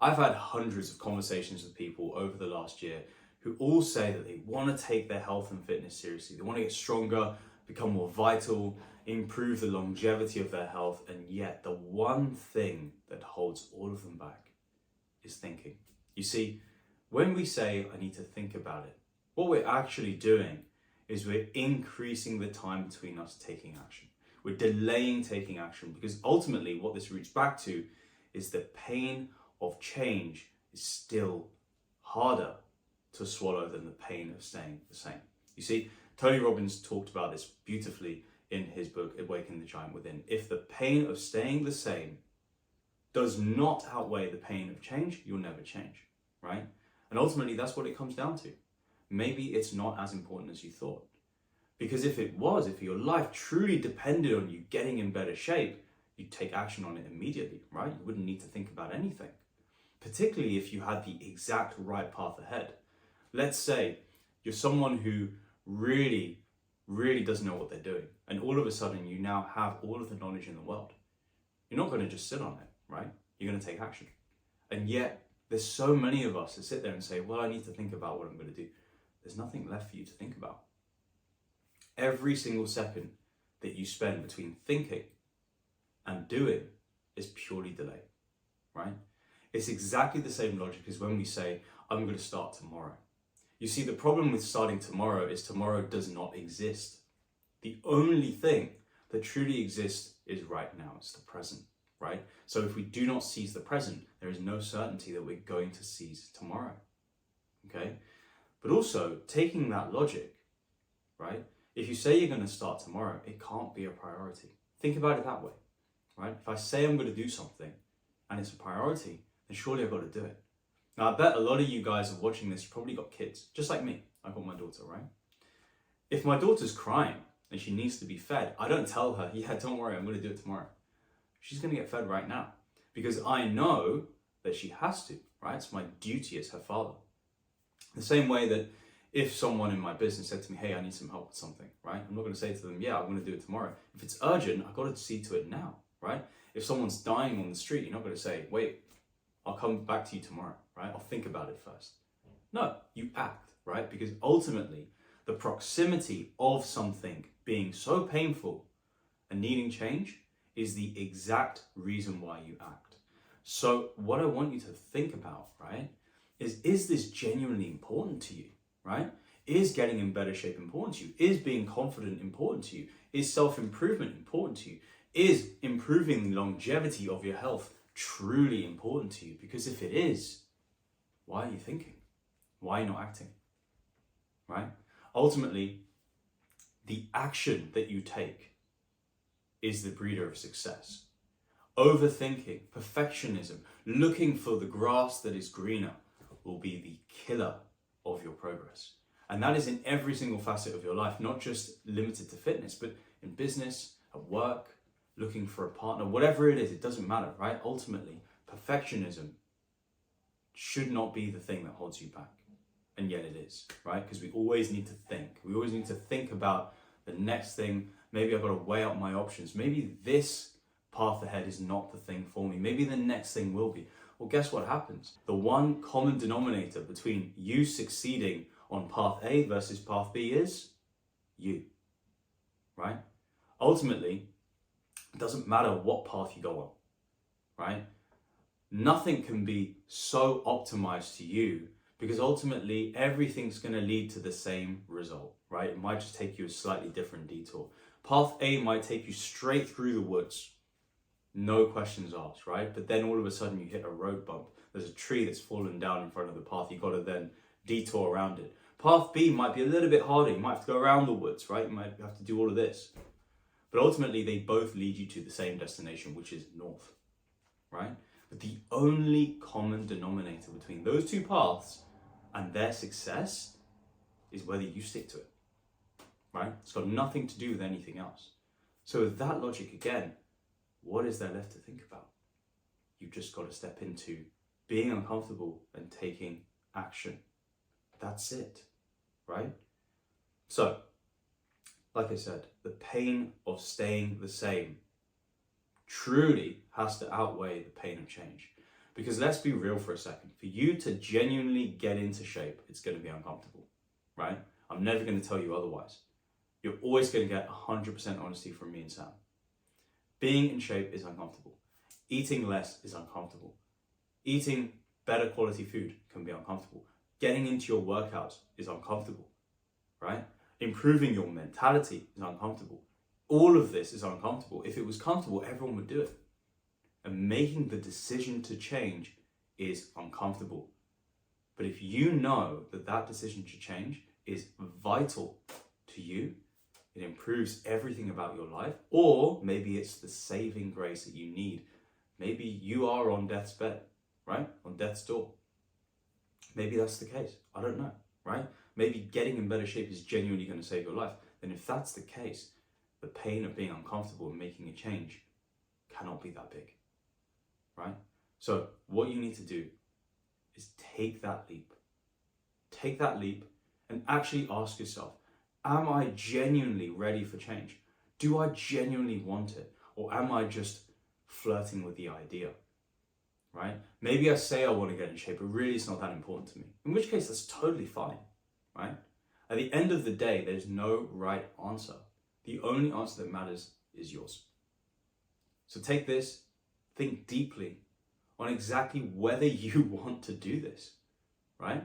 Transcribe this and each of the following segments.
I've had hundreds of conversations with people over the last year who all say that they want to take their health and fitness seriously. They want to get stronger, become more vital, improve the longevity of their health, and yet the one thing that holds all of them back is thinking. You see, when we say, I need to think about it, what we're actually doing is we're increasing the time between us taking action. We're delaying taking action, because ultimately what this roots back to is the pain of change is still harder to swallow than the pain of staying the same. You see, Tony Robbins talked about this beautifully in his book, Awaken the Giant Within. If the pain of staying the same does not outweigh the pain of change, you'll never change, right? And ultimately, that's what it comes down to. Maybe it's not as important as you thought. Because if it was, if your life truly depended on you getting in better shape, you'd take action on it immediately, right? You wouldn't need to think about anything. Particularly if you had the exact right path ahead. Let's say you're someone who really doesn't know what they're doing, and all of a sudden you now have all of the knowledge in the world. You're not going to just sit on it, right? You're going to take action. And yet there's so many of us that sit there and say, well, I need to think about what I'm going to do. There's nothing left for you to think about. Every single second that you spend between thinking and doing is purely delay, right? It's exactly the same logic as when we say, I'm going to start tomorrow. You see, the problem with starting tomorrow is tomorrow does not exist. The only thing that truly exists is right now. It's the present, right? So if we do not seize the present, there is no certainty that we're going to seize tomorrow, okay? But also, taking that logic, right? If you say you're going to start tomorrow, it can't be a priority. Think about it that way, right? If I say I'm going to do something and it's a priority, then surely I've got to do it. Now, I bet a lot of you guys are watching this, you've probably got kids, just like me. I've got my daughter, right? If my daughter's crying and she needs to be fed, I don't tell her, yeah, don't worry, I'm going to do it tomorrow. She's going to get fed right now, because I know that she has to, right? It's my duty as her father. The same way that if someone in my business said to me, hey, I need some help with something, right? I'm not going to say to them, yeah, I'm going to do it tomorrow. If it's urgent, I've got to see to it now, right? If someone's dying on the street, you're not going to say, wait, I'll come back to you tomorrow, right? I'll think about it first. No, you act, right? Because ultimately, the proximity of something being so painful and needing change is the exact reason why you act. So what I want you to think about, right, is this genuinely important to you, right? Is getting in better shape important to you? Is being confident important to you? Is self-improvement important to you? Is improving the longevity of your health truly important to you? Because if it is, why are you thinking? Why are you not acting? Right? Ultimately, the action that you take is the breeder of success. Overthinking, perfectionism, looking for the grass that is greener will be the killer of your progress. And that is in every single facet of your life, not just limited to fitness, but in business, at work, looking for a partner, whatever it is, it doesn't matter, right? Ultimately, perfectionism should not be the thing that holds you back. And yet it is, right? Because we always need to think. We always need to think about the next thing. Maybe I've got to weigh up my options. Maybe this path ahead is not the thing for me. Maybe the next thing will be. Well, guess what happens? The one common denominator between you succeeding on path A versus path B is you, right? Ultimately, it doesn't matter what path you go on, right? Nothing can be so optimized to you, because ultimately everything's going to lead to the same result, right? It might just take you a slightly different detour. Path A might take you straight through the woods, no questions asked, right? But then all of a sudden you hit a road bump. There's a tree that's fallen down in front of the path. You've got to then detour around it. Path B might be a little bit harder. You might have to go around the woods, right? You might have to do all of this. But ultimately, they both lead you to the same destination, which is north, right? But the only common denominator between those two paths and their success is whether you stick to it, right? It's got nothing to do with anything else. So with that logic again, what is there left to think about? You've just got to step into being uncomfortable and taking action. That's it, right? So, like I said, the pain of staying the same truly has to outweigh the pain of change. Because let's be real for a second. For you to genuinely get into shape, it's going to be uncomfortable, right? I'm never going to tell you otherwise. You're always going to get 100% honesty from me and Sam. Being in shape is uncomfortable. Eating less is uncomfortable. Eating better quality food can be uncomfortable. Getting into your workouts is uncomfortable, right? Improving your mentality is uncomfortable. All of this is uncomfortable. If it was comfortable, everyone would do it. And making the decision to change is uncomfortable. But if you know that that decision to change is vital to you, it improves everything about your life, or maybe it's the saving grace that you need. Maybe you are on death's bed, right? On death's door. Maybe that's the case. I don't know, right? Maybe getting in better shape is genuinely going to save your life. Then if that's the case, the pain of being uncomfortable and making a change cannot be that big, right? So what you need to do is take that leap. Take that leap and actually ask yourself, am I genuinely ready for change? Do I genuinely want it? Or am I just flirting with the idea, right? Maybe I say I want to get in shape, but really it's not that important to me. In which case, that's totally fine, right? At the end of the day, there's no right answer. The only answer that matters is yours. So take this, think deeply on exactly whether you want to do this, right?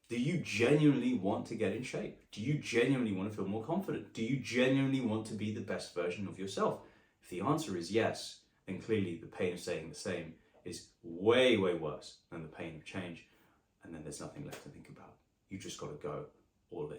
Do you genuinely want to get in shape? Do you genuinely want to feel more confident? Do you genuinely want to be the best version of yourself? If the answer is yes, then clearly the pain of staying the same is way, way worse than the pain of change. And then there's nothing left to think about. You just got to go all in.